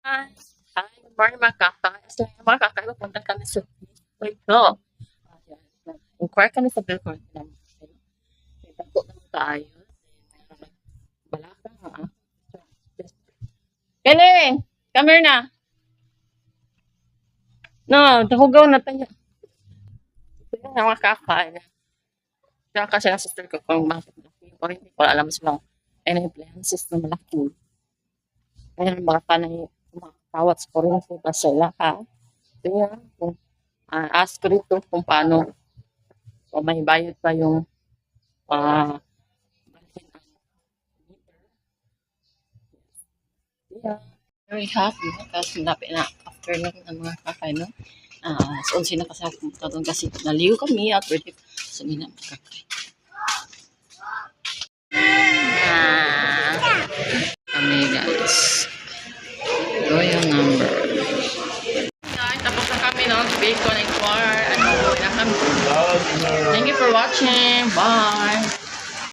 Hi. Hi, good morning mga kaka. So, yung mga kaka, pupunta kami sa Bicol. Ayan. Inquire kami sa Bicol. May dako naman tayo. Balaka nga. Kene! Come here na. No, dahugaw na tayo. Ito yung mga kaka. Kaya kasi ng sister ko kung bakit malaki. Or hindi ko alam silang any appliances na malaki. Kaya mga kanay, mga kawat sa kuryente pa sila ha. Kaya, kung ask ko rito kung paano o may bayad pa yung ah yeah. Very happy kasi lapit na afternoon ng mga kakay, no? So, sino kasi ako pumunta doon kasi naliw kami at birthday sa nila mga kakay. Kami guys. Ito yung number. Guys, tapos na kami, no? Bacon and choir. Thank you for watching. Bye!